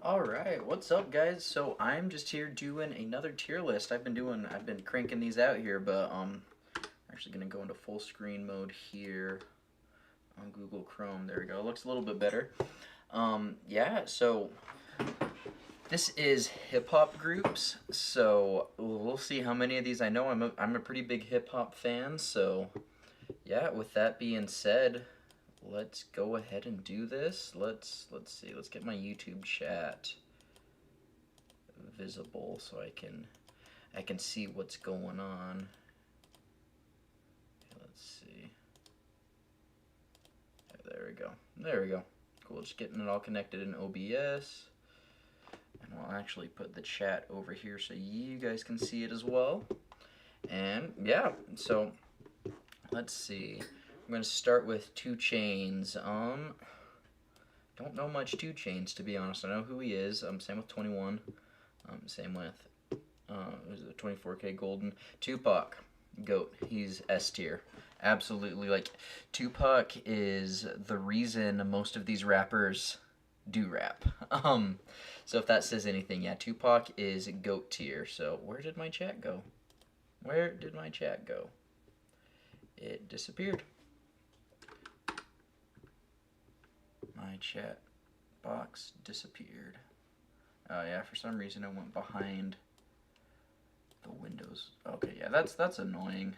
Alright, what's up guys? So I'm just here doing another tier list. I've been cranking these out here, but I'm actually gonna go into full screen mode here on Google Chrome. There we go. It looks a little bit better. Yeah, so this is hip hop groups. So we'll see how many of these I know. I'm a pretty big hip hop fan, so yeah, with that being said, let's go ahead and do this. Let's see. Let's get my YouTube chat visible so I can see what's going on. Let's see. There we go. There we go. Cool. Just getting it all connected in OBS. And I'll actually put the chat over here so you guys can see it as well. And yeah, so let's see. I'm gonna start with 2 Chainz. Don't know much 2 Chainz, to be honest. I know who he is. Same with 21. Same with was it 24kGoldn. Tupac, GOAT. He's S tier. Absolutely. Like, Tupac is the reason most of these rappers do rap. So if that says anything, yeah, Tupac is GOAT tier. So where did my chat go? Where did my chat go? It disappeared. My chat box disappeared. Oh yeah, for some reason I went behind the windows. Okay, yeah, that's annoying.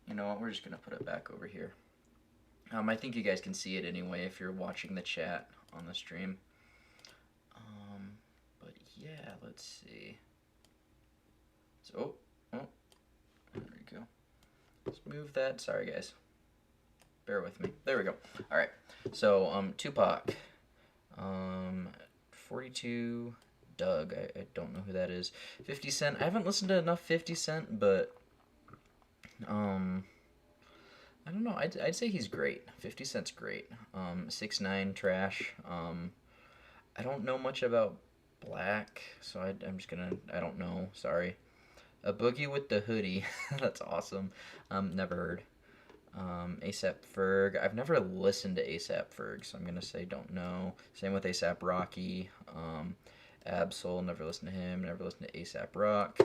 You know what, we're just gonna put it back over here. I think you guys can see it anyway if you're watching the chat on the stream. But yeah, let's see. So, oh, there we go. Let's move that. Sorry guys. Bear with me. There we go. Alright, so Tupac. 42, Doug. I don't know who that is. 50 Cent. I haven't listened to enough 50 Cent, but I don't know. I'd say he's great. 50 Cent's great. 6ix9ine trash. I don't know much about Black, so I'm just gonna. I don't know. Sorry. A Boogie with the Hoodie. That's awesome. Never heard. ASAP Ferg. I've never listened to ASAP Ferg, so I'm gonna say don't know. Same with ASAP Rocky. Absol. Never listened to him. Never listened to ASAP Rock.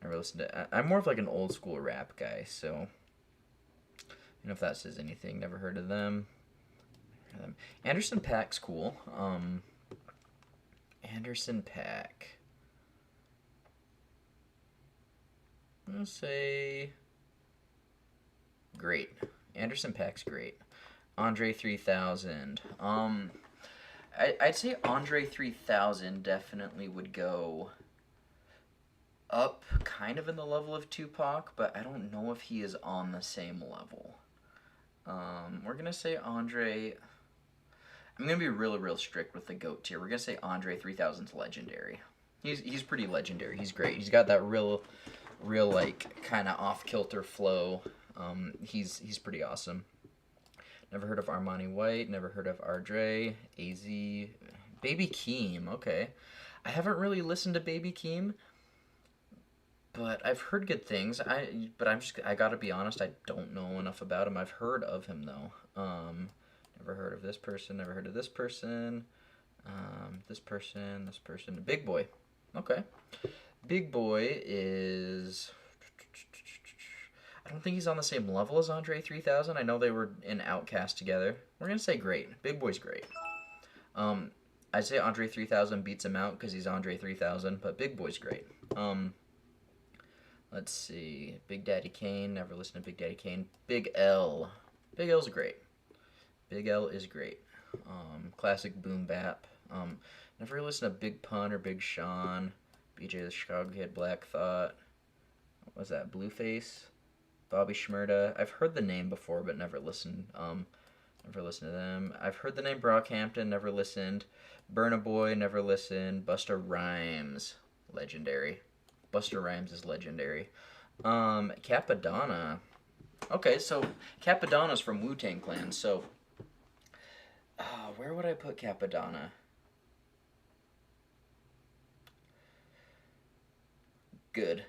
Never listened to. I'm more of like an old school rap guy, so. You know if that says anything. Never heard of them. Anderson .Paak's cool. Anderson .Paak. I'm gonna say great. Anderson .Paak's great. Andre 3000. I'd say Andre 3000 definitely would go up kind of in the level of Tupac, but I don't know if he is on the same level. We're gonna say Andre. I'm gonna be real strict with the GOAT tier. We're gonna say Andre 3000's legendary. He's pretty legendary. He's great. He's got that real like kind of off kilter flow. He's pretty awesome. Never heard of Armani White. Never heard of Ardre. AZ. Baby Keem. Okay, I haven't really listened to Baby Keem, but I've heard good things. I gotta be honest. I don't know enough about him. I've heard of him though. Never heard of this person. Never heard of this person. This person. This person. Big Boy. Okay. Big Boy is. I don't think he's on the same level as Andre 3000. I know they were in Outcast together. We're gonna say great. Big Boy's great. I'd say Andre 3000 beats him out because he's Andre 3000, but Big Boy's great. Let's see. Big Daddy Kane. Never listened to Big Daddy Kane. Big L. Big L's great. Big L is great. Classic boom bap. Never listened to Big Pun or Big Sean. BJ the Chicago Kid. Black Thought. What was that? Blueface. Bobby Shmurda. I've heard the name before, but never listened. Never listened to them. I've heard the name Brockhampton. Never listened. Burna Boy. Never listened. Busta Rhymes. Legendary. Busta Rhymes is legendary. Capadonna. Okay, so Capadonna's from Wu-Tang Clan. So, where would I put Capadonna? Good.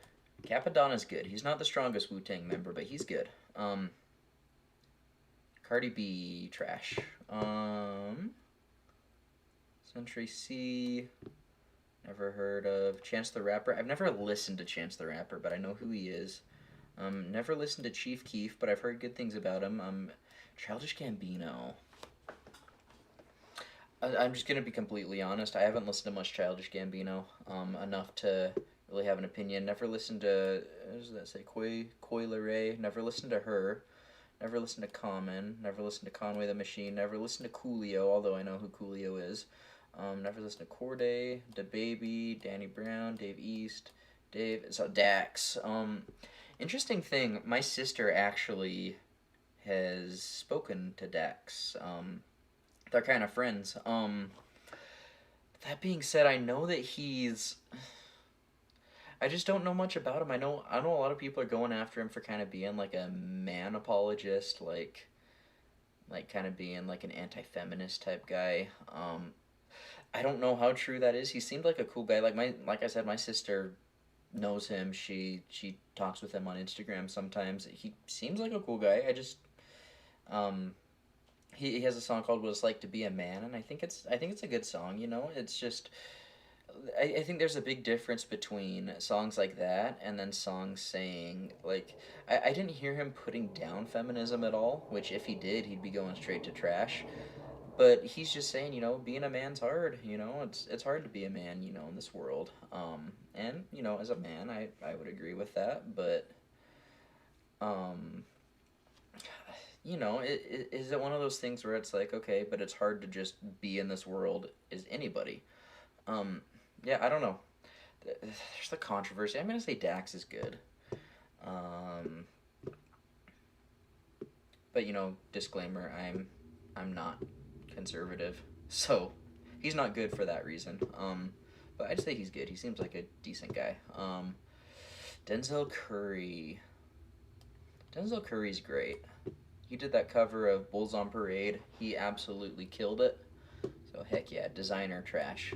Capadonna's good. He's not the strongest Wu-Tang member, but he's good. Cardi B, trash. Century C. Never heard of Chance the Rapper. I've never listened to Chance the Rapper, but I know who he is. Never listened to Chief Keef, but I've heard good things about him. Childish Gambino. I'm just gonna be completely honest. I haven't listened to much Childish Gambino. Enough to really have an opinion. Never listened to what does that say? Coi Leray. Never listened to her. Never listened to Common. Never listened to Conway the Machine. Never listened to Coolio, although I know who Coolio is. Never listened to Corday, DaBaby, Danny Brown, Dave East, Dax. Interesting thing. My sister actually has spoken to Dax. They're kind of friends. That being said, I know that he's. I just don't know much about him. I know a lot of people are going after him for kind of being like a man apologist, like kind of being like an anti-feminist type guy. I don't know how true that is. He seemed like a cool guy. Like I said, my sister knows him. She talks with him on Instagram sometimes. He seems like a cool guy. Um he has a song called "What It's Like to Be a Man," and I think it's a good song. It's just I think there's a big difference between songs like that and then songs saying like I didn't hear him putting down feminism at all. Which if he did, he'd be going straight to trash. But he's just saying, being a man's hard. It's hard to be a man, in this world. And as a man, I would agree with that. But um, is it one of those things where it's like, okay, but it's hard to just be in this world as anybody. Um, yeah, I don't know. There's the controversy. I'm gonna say Dax is good. Um, but disclaimer, I'm not conservative, so he's not good for that reason. But I'd say he's good. He seems like a decent guy. Denzel Curry. Denzel Curry's great. He did that cover of Bulls on Parade. He absolutely killed it. So heck yeah, designer trash.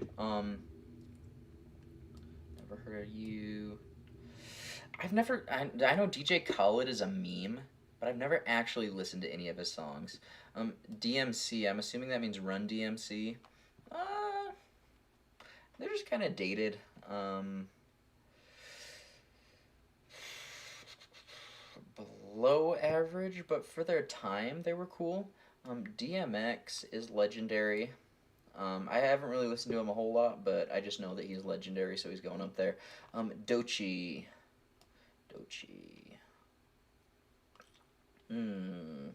Never heard of you. I know DJ Khaled is a meme, but I've never actually listened to any of his songs. DMC, I'm assuming that means Run DMC. Uh, they're just kind of dated. Below average, but for their time, they were cool. DMX is legendary. I haven't really listened to him a whole lot, but I just know that he's legendary, so he's going up there. Dochi. Dochi. Hmm.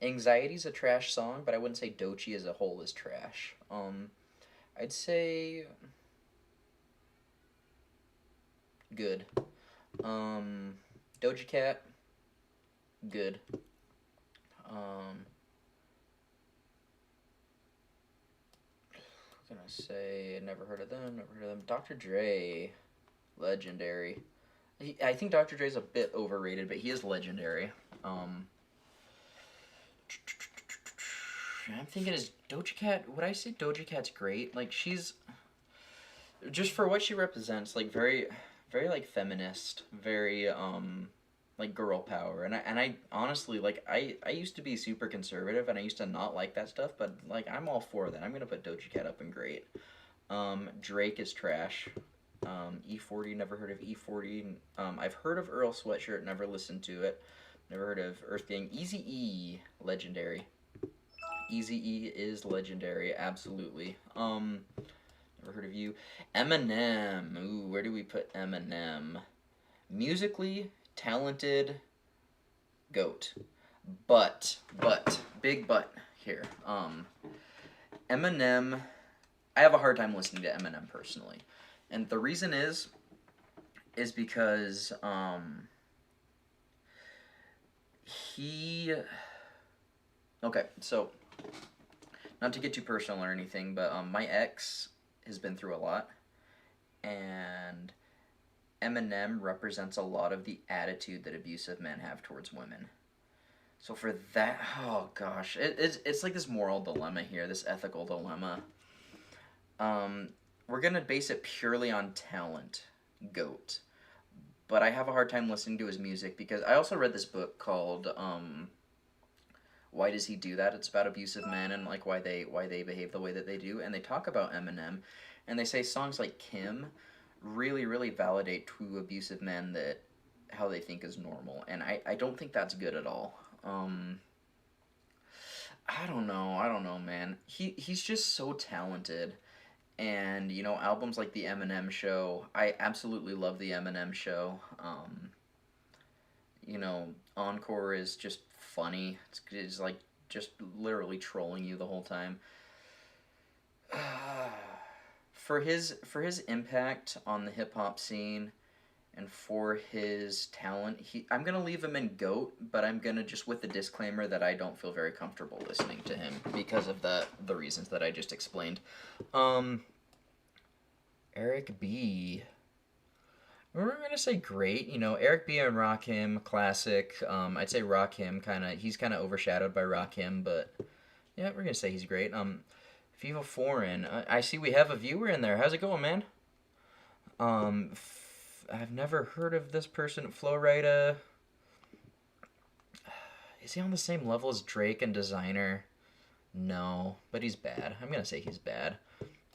Anxiety's a trash song, but I wouldn't say Dochi as a whole is trash. I'd say good. Um, Doja Cat, good. Um, what can I say? Never heard of them. Never heard of them. Dr. Dre, legendary. I think Dr. Dre's a bit overrated, but he is legendary. Um, I'm thinking is Doja Cat. Would I say Doja Cat's great? Like she's just for what she represents, like very, very like feminist, very like girl power. And I honestly like I used to be super conservative and I used to not like that stuff, but like I'm all for that. I'm gonna put Doja Cat up in great. Drake is trash. E40, never heard of E40. I've heard of Earl Sweatshirt, never listened to it. Never heard of Earth Gang. Easy E, legendary. Easy E is legendary, absolutely. Never heard of you. Eminem. Ooh, where do we put Eminem? Musically talented, goat. But, big but here. Eminem. I have a hard time listening to Eminem personally, and the reason is because he. Okay, so not to get too personal or anything, but my ex has been through a lot, and Eminem represents a lot of the attitude that abusive men have towards women. So for that, oh gosh, it's like this moral dilemma here, this ethical dilemma. Um, we're gonna base it purely on talent, goat. But I have a hard time listening to his music because I also read this book called why does he do that? It's about abusive men and like why they behave the way that they do. And they talk about Eminem, and they say songs like Kim really validate to abusive men that how they think is normal. And I don't think that's good at all. I don't know, man. He's just so talented. And albums like the Eminem Show, I absolutely love the Eminem Show. Encore is just funny. It's like just literally trolling you the whole time. For his impact on the hip hop scene and for his talent, I'm gonna leave him in GOAT, but I'm gonna just with the disclaimer that I don't feel very comfortable listening to him because of the reasons that I just explained. Um, Eric B. We're gonna say great. Eric B and Rakim, classic. I'd say Rakim he's kind of overshadowed by Rakim, but yeah, we're gonna say he's great. FIFA Foreign. I see we have a viewer in there. How's it going, man? I've never heard of this person. Flowrida. Is he on the same level as Drake and Designer? No, but he's bad. I'm gonna say he's bad.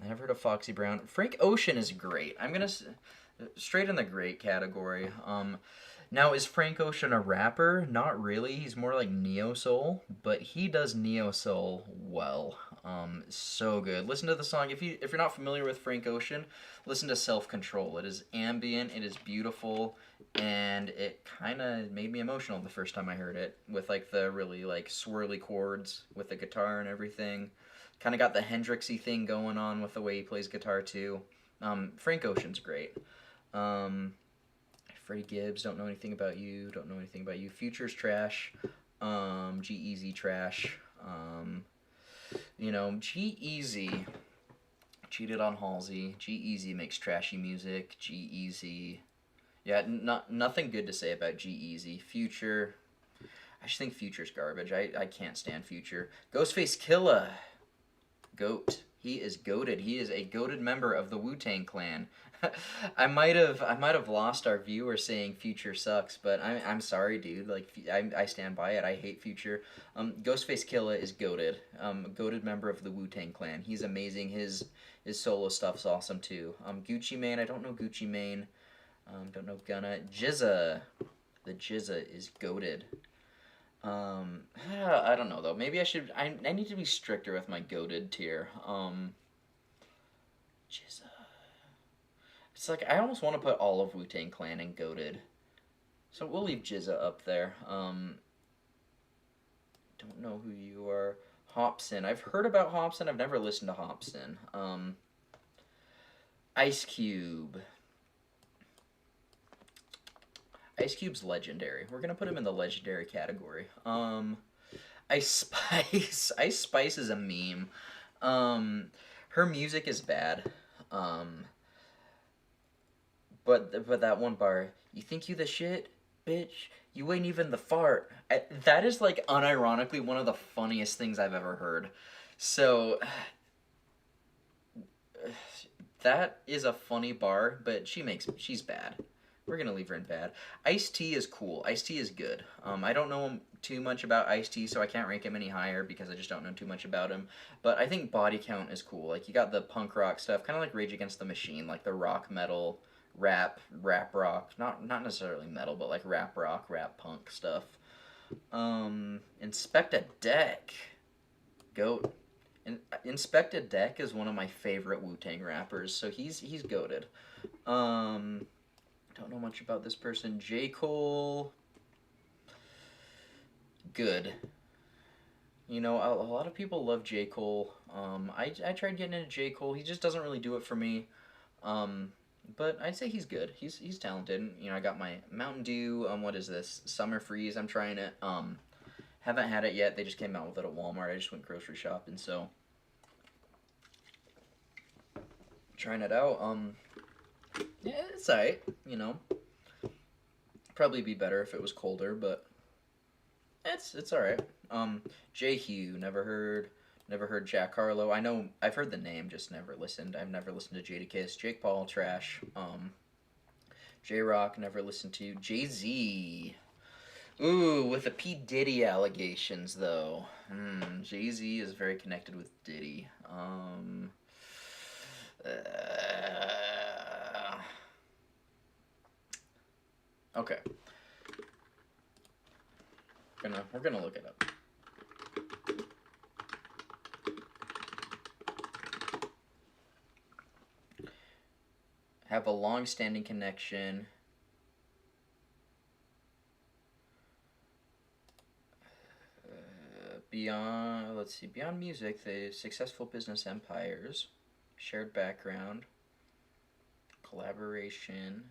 I never heard of Foxy Brown. Frank Ocean is great. I'm gonna straight in the great category. Now is Frank Ocean a rapper? Not really. He's more like neo soul, but he does neo soul well. So good. Listen to the song. If you're not familiar with Frank Ocean, listen to Self Control. It is ambient. It is beautiful, and it kind of made me emotional the first time I heard it with like the really like swirly chords with the guitar and everything. Kind of got the Hendrixy thing going on with the way he plays guitar too. Frank Ocean's great. Freddie Gibbs, don't know anything about you. Don't know anything about you. Future's trash. G-Eazy trash. G-Eazy cheated on Halsey. G-Eazy makes trashy music. G-Eazy. Yeah, nothing good to say about G-Eazy. Future. I just think Future's garbage. I can't stand Future. Ghostface Killah. Goat. He is goated. He is a goated member of the Wu-Tang Clan. I might have lost our viewer saying Future sucks, but I'm sorry, dude. Like I stand by it. I hate Future. Ghostface Killah is goated. Goated member of the Wu-Tang Clan. He's amazing. His solo stuff's awesome too. Gucci Mane. I don't know Gucci Mane. Don't know Gunna. Jizza. The Jizza is goated. I don't know though. Maybe I should. I need to be stricter with my goated tier. Jizza. It's like I almost want to put all of Wu Tang Clan in goated. So we'll leave Jizza up there. Don't know who you are. Hopsin. I've heard about Hopsin. I've never listened to Hopsin. Ice Cube. Ice Cube's legendary. We're gonna put him in the legendary category. Ice Spice. Ice Spice is a meme. Her music is bad. But that one bar, you think you the shit, bitch? You ain't even the fart. That is like unironically one of the funniest things I've ever heard. So that is a funny bar, but she's bad. We're gonna leave her in bad. Ice-T is cool. Ice-T is good. I don't know too much about Ice-T, so I can't rank him any higher because I just don't know too much about him. But I think Body Count is cool. Like you got the punk rock stuff, kind of like Rage Against the Machine, like the rock metal, rap rock. Not necessarily metal, but like rap rock, rap punk stuff. Inspectah Deck, goat. Inspectah Deck is one of my favorite Wu-Tang rappers, so he's goated. Don't know much about this person. J. Cole, good. A lot of people love J. Cole. I tried getting into J. Cole. He just doesn't really do it for me. But I'd say he's good. He's talented. I got my Mountain Dew. What is this? Summer Freeze. I'm trying it. Haven't had it yet. They just came out with it at Walmart. I just went grocery shopping, so trying it out. Yeah, it's alright. Probably be better if it was colder, but it's alright. J. Hugh. Never heard Jack Harlow. I know I've heard the name, just never listened. I've never listened to Jadakiss. Jake Paul, trash. J Rock, never listened to. Jay Z. Ooh, with the P Diddy allegations though. Jay Z is very connected with Diddy. Okay, we're gonna look it up. Have a long-standing connection. Beyond, let's see, beyond music, the successful business empires, shared background, collaboration.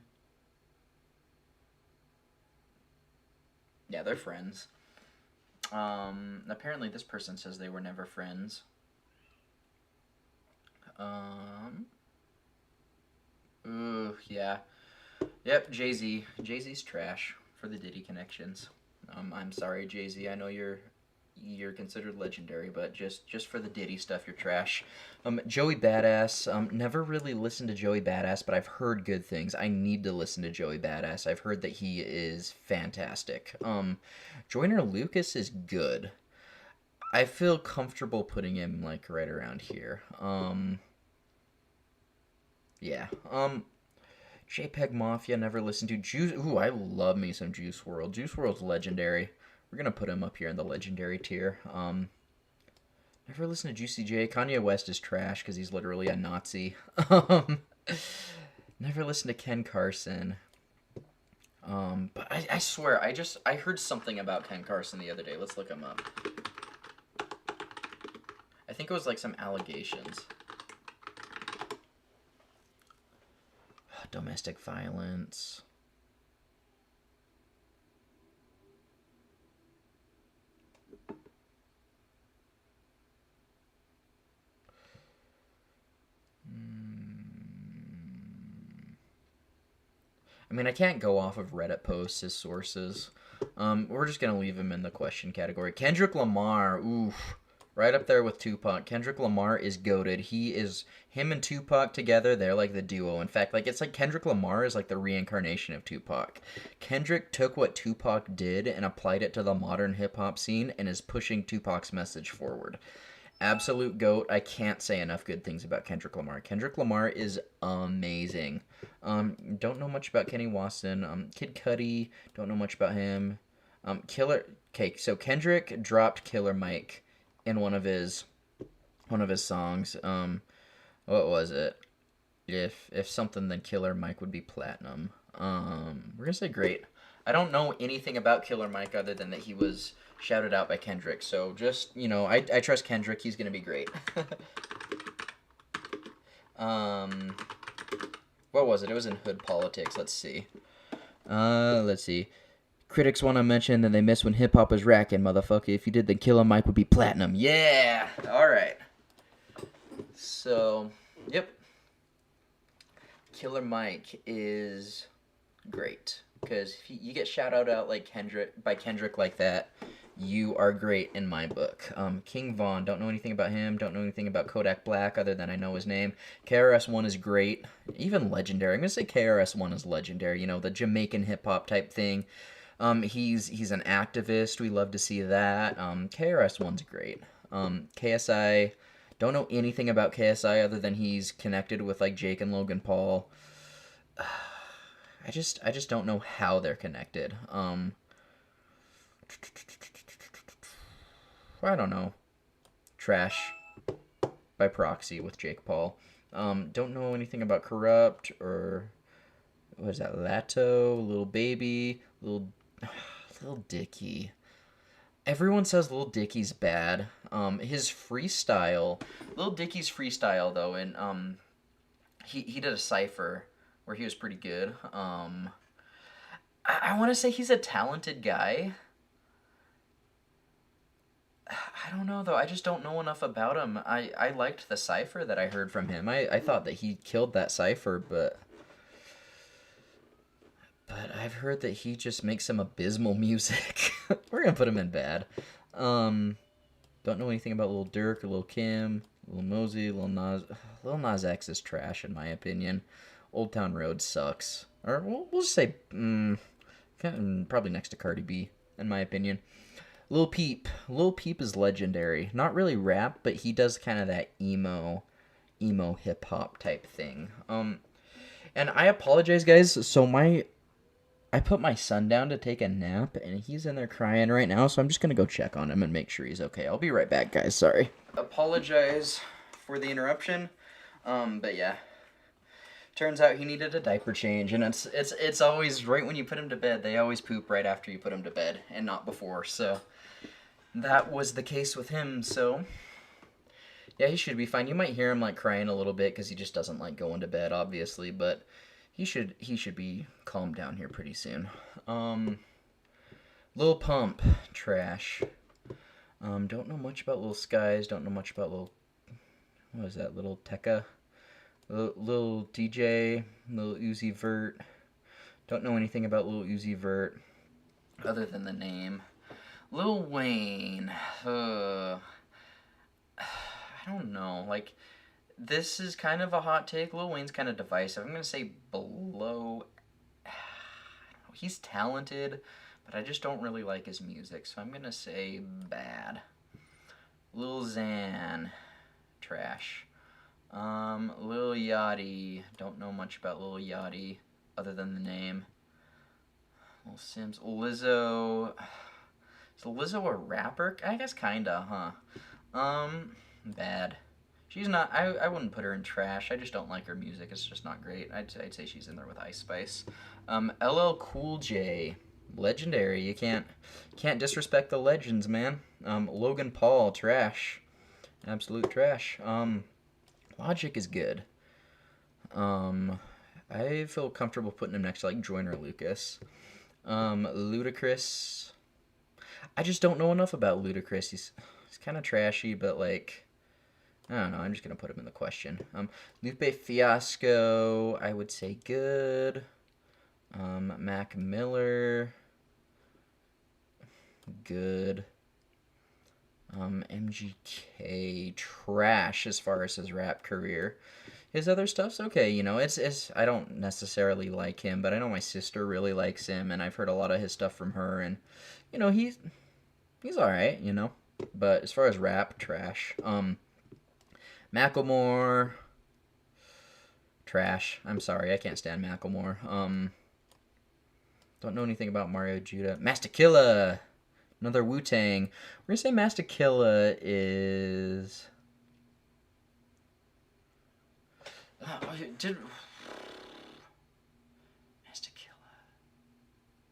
Yeah, they're friends. Apparently this person says they were never friends. Ooh, yeah. Yep, Jay-Z. Jay-Z's trash for the Diddy connections. I'm sorry, Jay-Z. I know you're considered legendary, but just for the Diddy stuff, you're trash. Joey Badass. Never really listened to Joey Badass, but I've heard good things. I need to listen to Joey Badass. I've heard that he is fantastic. Joyner Lucas is good. I feel comfortable putting him like right around here. Yeah. JPEG Mafia, never listened to. Juice. Ooh, I love me some Juice WRLD. Juice WRLD's legendary. We're gonna put him up here in the legendary tier. Never listened to Juicy J. Kanye West is trash because he's literally a Nazi. Um, never listened to Ken Carson. But I swear, I heard something about Ken Carson the other day. Let's look him up. I think it was like some allegations. Domestic violence. I mean, I can't go off of Reddit posts as sources. We're just gonna leave him in the question category. Kendrick Lamar, oof, right up there with Tupac. Kendrick Lamar is goated. Him and Tupac together. They're like the duo. In fact, like it's like Kendrick Lamar is like the reincarnation of Tupac. Kendrick took what Tupac did and applied it to the modern hip hop scene and is pushing Tupac's message forward. Absolute goat. I can't say enough good things about Kendrick Lamar. Kendrick Lamar is amazing. Don't know much about Kenny Watson. Kid Cudi, don't know much about him. Killer. Okay, so Kendrick dropped Killer Mike in one of his songs. What was it? If something, then Killer Mike would be platinum. We're gonna say great. I don't know anything about Killer Mike other than that he was shouted out by Kendrick. So just I trust Kendrick. He's gonna be great. um, what was it? It was in Hood Politics. Let's see. Let's see. Critics want to mention that they miss when hip hop was racking, motherfucker. If you did, then Killer Mike would be platinum. Yeah. All right. So, yep. Killer Mike is great because if you get shout out like Kendrick like that, you are great in my book. King Von, don't know anything about him. Don't know anything about Kodak Black other than I know his name. KRS-One is great, even legendary. I'm gonna say KRS-One is legendary. The Jamaican hip hop type thing. He's an activist. We love to see that. KRS-One's great. KSI, don't know anything about KSI other than he's connected with like Jake and Logan Paul. I just don't know how they're connected. I don't know. Trash by proxy with Jake Paul. Don't know anything about Corrupt or what is that? Lato, Little Baby, Little Dicky. Everyone says Little Dicky's bad. His freestyle, Little Dicky's freestyle though, and he did a cipher where he was pretty good. I want to say he's a talented guy. I don't know though. I just don't know enough about him. I liked the cipher that I heard from him. I thought that he killed that cipher, but I've heard that he just makes some abysmal music. We're gonna put him in bad. Don't know anything about Lil Durk or Lil Kim, Lil Mosey, Lil Nas. Lil Nas X is trash in my opinion. Old Town Road sucks. Or we'll just say probably next to Cardi B. in my opinion. Lil Peep. Lil Peep is legendary. Not really rap, but he does kind of that emo hip hop type thing. And I apologize, guys. So I put my son down to take a nap, and he's in there crying right now. So I'm just gonna go check on him and make sure he's okay. I'll be right back, guys. Sorry. Apologize for the interruption. But yeah. Turns out he needed a diaper change, and it's always right when you put him to bed. They always poop right after you put him to bed, and not before. So that was the case with him. So yeah, he should be fine. You might hear him like crying a little bit because he just doesn't like going to bed, obviously. But he should be calmed down here pretty soon. Lil Pump, trash. Don't know much about Lil Skies. Don't know much about what is that? Little Tekka. Lil DJ, Lil Uzi Vert. Don't know anything about Lil Uzi Vert other than the name. Lil Wayne. I don't know. Like, this is kind of a hot take. Lil Wayne's kind of divisive. I'm going to say below. He's talented, but I just don't really like his music. So I'm going to say bad. Lil Xan. Trash. Lil Yachty. Don't know much about Lil Yachty other than the name. Lil Sims. Lizzo. Is Lizzo a rapper? I guess kinda, huh? Bad. She's not. I wouldn't put her in trash. I just don't like her music. It's just not great. I'd say she's in there with Ice Spice. LL Cool J. Legendary. You can't disrespect the legends, man. Logan Paul. Trash. Absolute trash. Logic is good. I feel comfortable putting him next to like Joyner Lucas. Ludacris. I just don't know enough about Ludacris. He's kind of trashy, but like I don't know. I'm just gonna put him in the question. Lupe Fiasco. I would say good. Mac Miller. Good. MGK trash as far as his rap career. His other stuff's okay, you know. It's I don't necessarily like him, but I know my sister really likes him, and I've heard a lot of his stuff from her, and you know he's all right, you know. But as far as rap, trash. Macklemore, trash. I'm sorry, I can't stand Macklemore. Don't know anything about Mario Judah. Master Killa. Another Wu-Tang. We're going to say Master Killa is... Master Killa.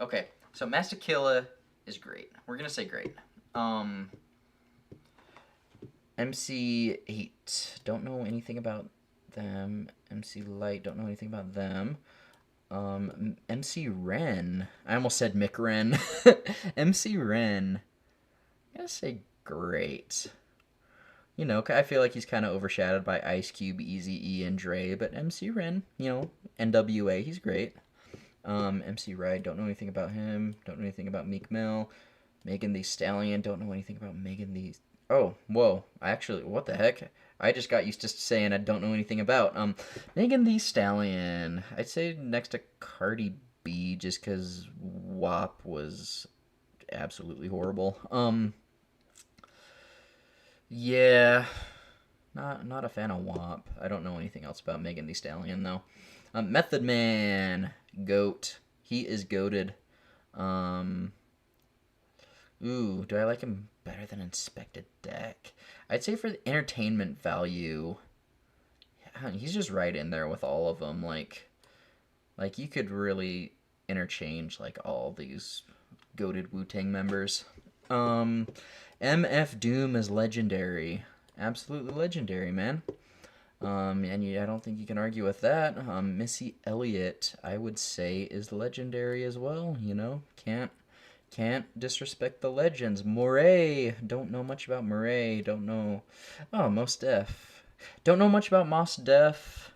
Okay, so Master Killa is great. We're going to say great. MC8. Don't know anything about them. MC Light. Don't know anything about them. MC Ren. I almost said Mick Ren. MC Ren. I'm gonna say great. You know, I feel like he's kind of overshadowed by Ice Cube, Eazy-E, and Dre, but MC Ren, you know, NWA, he's great. MC Ride, don't know anything about him. Don't know anything about Meek Mill. Megan Thee Stallion, don't know anything about Megan Thee... Oh, whoa. Actually, what the heck? I just got used to saying I don't know anything about. Megan Thee Stallion. I'd say next to Cardi B just because WAP was absolutely horrible. Yeah. Not a fan of WAP. I don't know anything else about Megan Thee Stallion, though. Method Man. GOAT. He is goated. Ooh, do I like him better than Inspected Deck? I'd say for the entertainment value, yeah, he's just right in there with all of them. Like you could really interchange like all these goated Wu-Tang members. MF Doom is legendary, absolutely legendary, man. And I don't think you can argue with that. Missy Elliott, I would say, is legendary as well. You know, can't disrespect the legends. Morray. Don't know much about Morray. Don't know. Oh, Mos Def. Don't know much about Mos Def.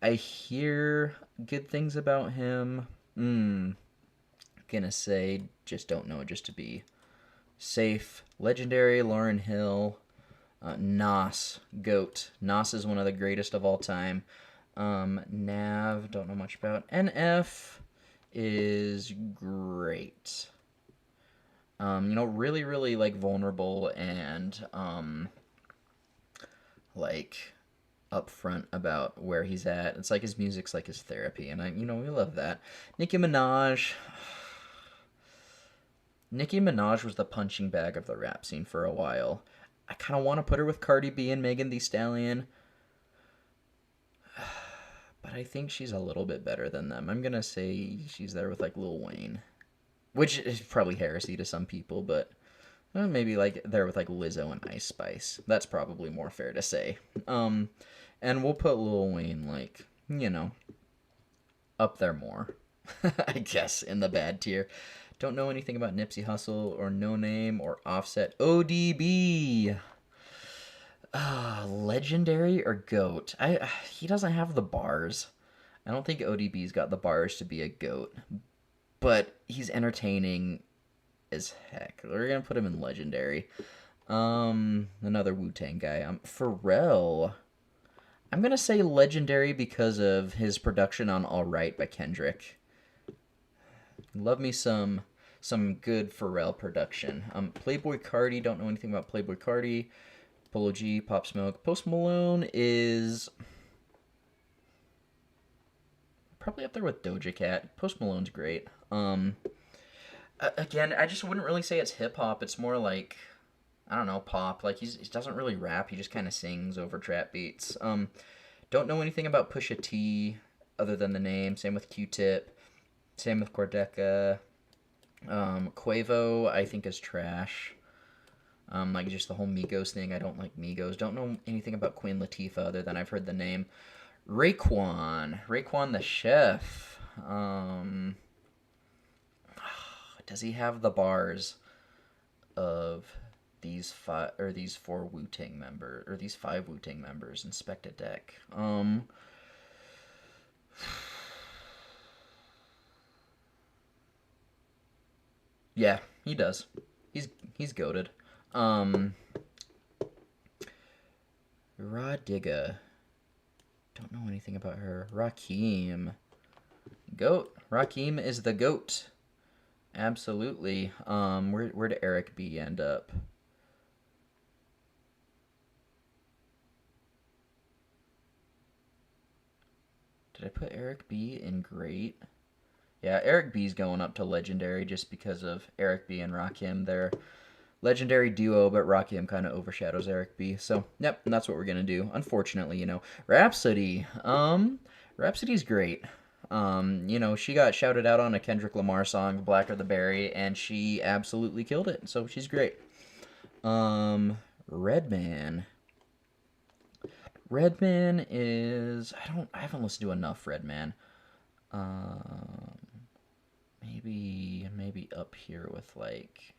I hear good things about him. Gonna say just don't know just to be safe. Legendary. Lauryn Hill. Nas. GOAT. Nas is one of the greatest of all time. Nav. Don't know much about. NF is great. Really, really like vulnerable and like upfront about where he's at. It's like his music's like his therapy, and we love that. Nicki Minaj. Nicki Minaj was the punching bag of the rap scene for a while. I kind of want to put her with Cardi B and Megan Thee Stallion, but I think she's a little bit better than them. I'm gonna say she's there with like Lil Wayne, which is probably heresy to some people, but maybe like there with like Lizzo and Ice Spice. That's probably more fair to say. Um, and we'll put Lil Wayne like up there more, I guess, in the bad tier. Don't know anything about Nipsey Hussle or No Name or Offset. ODB. Legendary or goat? He doesn't have the bars. I don't think ODB's got the bars to be a goat, but he's entertaining as heck. We're gonna put him in legendary. Another Wu Tang guy. Pharrell. I'm gonna say legendary because of his production on "All Right" by Kendrick. Love me some good Pharrell production. Playboy Cardi. Don't know anything about Playboy Cardi. Polo G, Pop Smoke. Post Malone is probably up there with Doja Cat. Post Malone's great. Again, I just wouldn't really say it's hip hop. It's more like I don't know, pop. Like he doesn't really rap. He just kind of sings over trap beats. Don't know anything about Pusha T other than the name. Same with Q-Tip. Same with Cordeca. Quavo I think is trash. Like just the whole Migos thing. I don't like Migos. Don't know anything about Queen Latifah other than I've heard the name. Raekwon the chef. Does he have the bars of these four Wu Tang members or these five Wu Tang members? Inspect a deck. Yeah, he does. He's goated. Um, Rah Digga. Don't know anything about her. Rakim. Goat. Rakim is the goat. Absolutely. Where did Eric B end up? Did I put Eric B in great? Yeah, Eric B's going up to legendary just because of Eric B and Rakim. They're legendary duo, but Rakim kind of overshadows Eric B. So, yep, and that's what we're gonna do. Unfortunately, Rhapsody. Rhapsody's great. She got shouted out on a Kendrick Lamar song, "Blacker the Berry," and she absolutely killed it. So she's great. Redman. Redman is I haven't listened to enough Redman. Um, maybe up here with like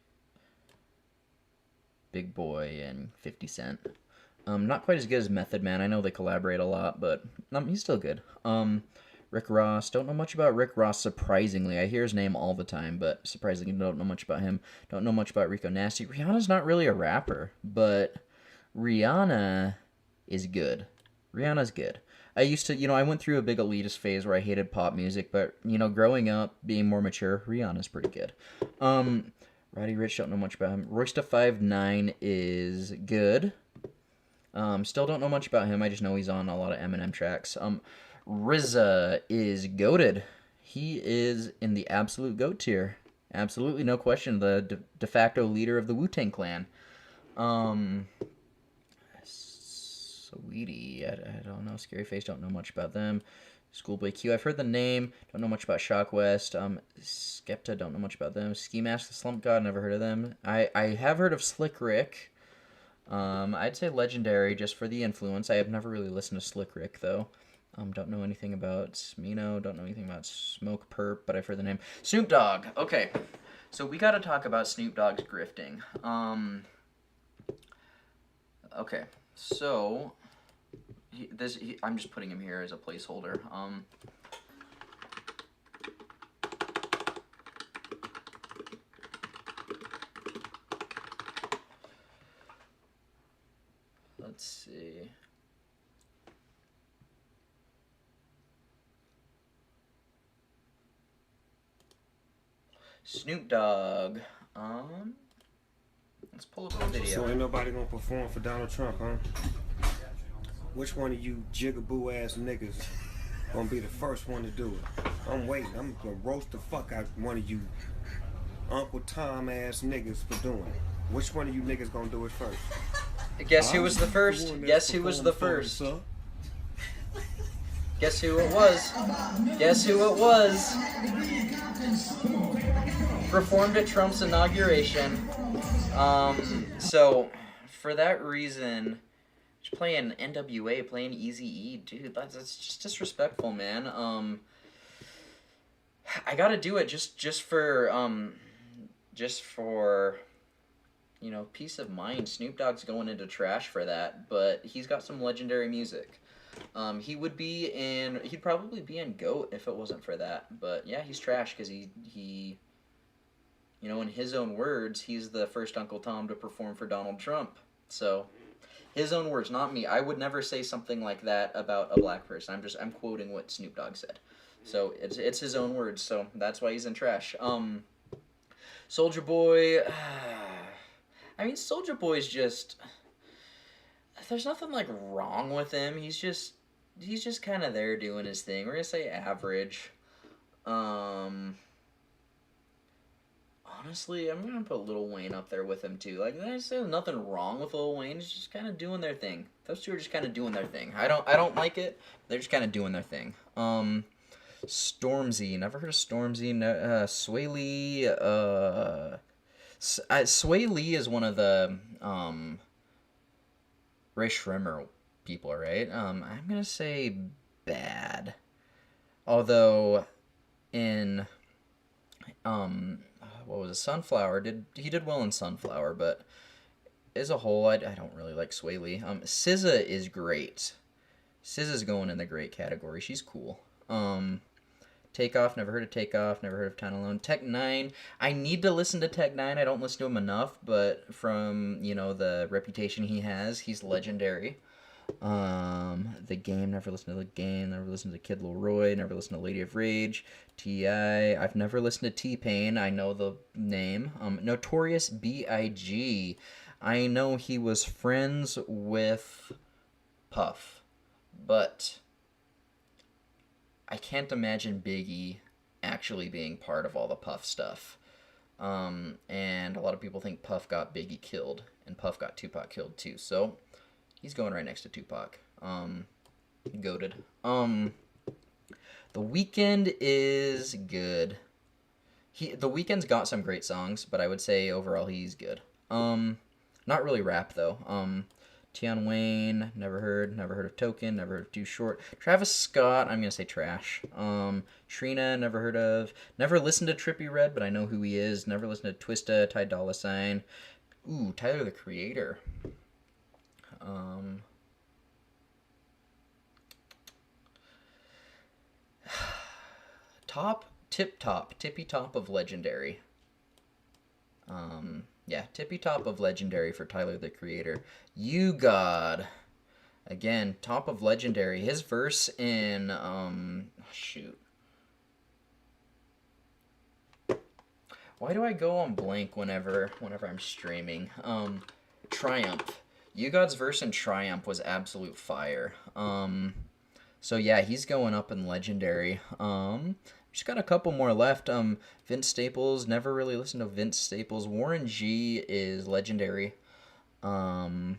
Big Boy and 50 Cent. Not quite as good as Method Man. I know they collaborate a lot, but he's still good. Rick Ross. Don't know much about Rick Ross, surprisingly. I hear his name all the time, but surprisingly don't know much about him. Don't know much about Rico Nasty. Rihanna's not really a rapper, but Rihanna is good. Rihanna's good. I used to, I went through a big elitist phase where I hated pop music, but, growing up, being more mature, Rihanna's pretty good. Roddy Ricch, don't know much about him. Royce da 5'9" is good. Still don't know much about him. I just know he's on a lot of Eminem tracks. RZA is goated. He is in the absolute goat tier. Absolutely, no question. The de facto leader of the Wu-Tang Clan. Sweetie, I don't know. Scary Face, don't know much about them. Schoolboy Q, I've heard the name. Don't know much about Shock West. Skepta, don't know much about them. Ski Mask, the Slump God, never heard of them. I have heard of Slick Rick. I'd say legendary just for the influence. I have never really listened to Slick Rick though. Don't know anything about Smino. Don't know anything about Smoke Perp, but I've heard the name. Snoop Dogg. Okay, so we got to talk about Snoop Dogg's grifting. Okay, so I'm just putting him here as a placeholder. Let's see. Snoop Dogg. Um, let's pull up a video. So ain't nobody gonna perform for Donald Trump, huh? Which one of you jigaboo ass niggas gonna be the first one to do it? I'm waiting. I'm gonna roast the fuck out one of you Uncle Tom ass niggas for doing it. Which one of you niggas gonna do it first? Guess who was the first? Guess who was the first? Guess who it was? Guess who it was? Performed at Trump's inauguration. So for that reason, just playing NWA, playing Eazy-E, dude, that's just disrespectful, man. I gotta do it just for you know, peace of mind. Snoop Dogg's going into trash for that, but he's got some legendary music. He'd probably be in GOAT if it wasn't for that. But yeah, he's trash because he, you know, in his own words, he's the first Uncle Tom to perform for Donald Trump. So, his own words, not me. I would never say something like that about a black person. I'm quoting what Snoop Dogg said. So it's his own words. So that's why he's in trash. Soulja Boy. I mean, Soulja Boy's just. There's nothing like wrong with him. He's just kind of there doing his thing. We're gonna say average. Honestly, I'm gonna put Lil Wayne up there with him too. Like, there's nothing wrong with Lil Wayne. He's just kind of doing their thing. Those two are just kind of doing their thing. I don't like it. They're just kind of doing their thing. Stormzy. Never heard of Stormzy. Sway Lee. Sway Lee is one of the Ray Shrimmer people, right? I'm gonna say bad. Although in what was it? Sunflower he did well in Sunflower, but as a whole, I don't really like Sway Lee. SZA is great. SZA's going in the great category. She's cool. Takeoff, never heard of Takeoff, never heard of Time Alone. Tech Nine, I need to listen to Tech Nine. I don't listen to him enough, but from, you know, the reputation he has, he's legendary. The Game, never listened to The Game, never listened to Kid Laroi, never listened to Lady of Rage. T.I., I've never listened to T-Pain, I know the name. Notorious B.I.G., I know he was friends with Puff, but I can't imagine Biggie actually being part of all the Puff stuff. And a lot of people think Puff got Biggie killed, and Puff got Tupac killed too. So he's going right next to Tupac. Goated. The Weeknd is good. The Weeknd's got some great songs, but I would say overall he's good. Not really rap though. Tion Wayne, never heard of Token, never heard of Too Short. Travis Scott, I'm gonna say trash. Trina, never heard of. Never listened to Trippie Redd, but I know who he is. Never listened to Twista, Ty Dolla $ign. Ooh, Tyler the Creator. Tippy top of Legendary. Yeah, tippy top of Legendary for Tyler the Creator. You God. Again, top of Legendary. His verse in shoot. Why do I go on blank whenever I'm streaming? Triumph. You God's verse in Triumph was absolute fire. So yeah, he's going up in Legendary. Just got a couple more left. Vince Staples, never really listened to Vince Staples. Warren G is legendary. Let's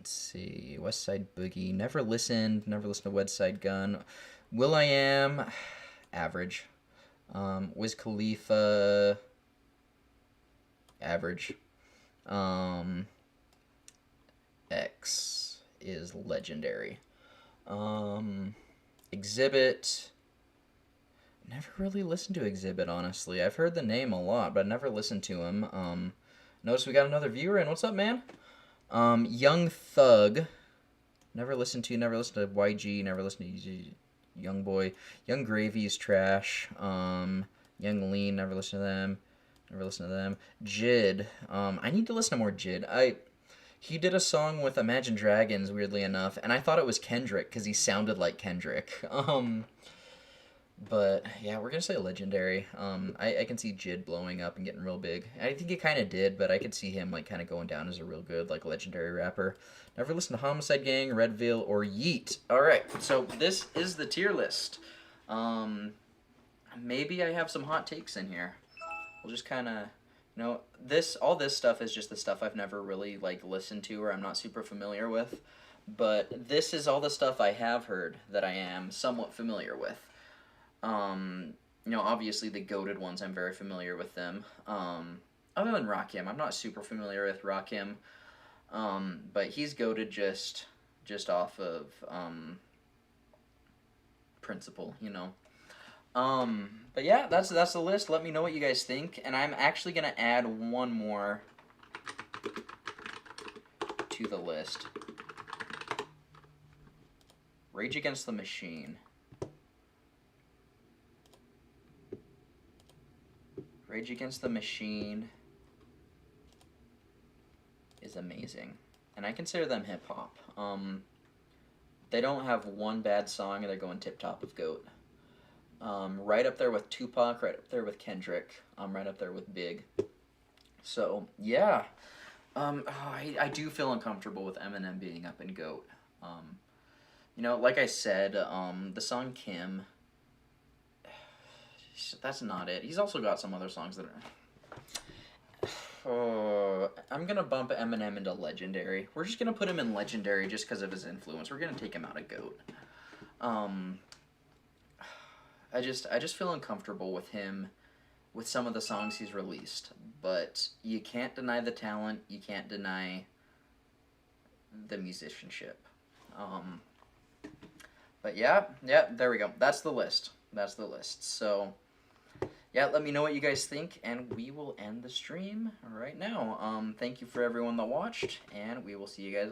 see. West Side Boogie, never listened to West Side Gun. will.i.am, average. Wiz Khalifa, average. X is legendary. Exhibit. Never really listened to Exhibit, honestly. I've heard the name a lot, but never listened to him. Notice we got another viewer in. What's up, man? Young Thug. Never listened to YG. Never listened to Young Boy. Young Gravy is trash. Young Lean. Never listened to them. Jid. I need to listen to more Jid. He did a song with Imagine Dragons, weirdly enough, and I thought it was Kendrick because he sounded like Kendrick. But yeah, we're gonna say legendary. I can see Jid blowing up and getting real big. I think he kind of did, but I could see him like kind of going down as a real good like legendary rapper. Never listened to Homicide Gang, Redville, or Yeet. All right, so this is the tier list. Maybe I have some hot takes in here. We'll just kind of, all this stuff is just the stuff I've never really like listened to or I'm not super familiar with. But this is all the stuff I have heard that I am somewhat familiar with. Obviously the goated ones, I'm very familiar with them. Other than Rakim, I'm not super familiar with Rakim. But he's goated just off of principle, But yeah, that's the list. Let me know what you guys think, and I'm actually gonna add one more to the list. Rage Against the Machine. Rage Against the Machine is amazing, and I consider them hip hop. They don't have one bad song, and they're going tip top of GOAT. Right up there with Tupac, right up there with Kendrick, right up there with Big. So yeah, I do feel uncomfortable with Eminem being up in GOAT. Like I said, the song Kim. That's not it. He's also got some other songs that are. I'm gonna bump Eminem into legendary. We're just gonna put him in legendary just because of his influence. We're gonna take him out of GOAT. I just feel uncomfortable with him, with some of the songs he's released. But you can't deny the talent. You can't deny the musicianship. But yeah, there we go. That's the list. So. Yeah, let me know what you guys think, and we will end the stream right now. Thank you for everyone that watched, and we will see you guys later.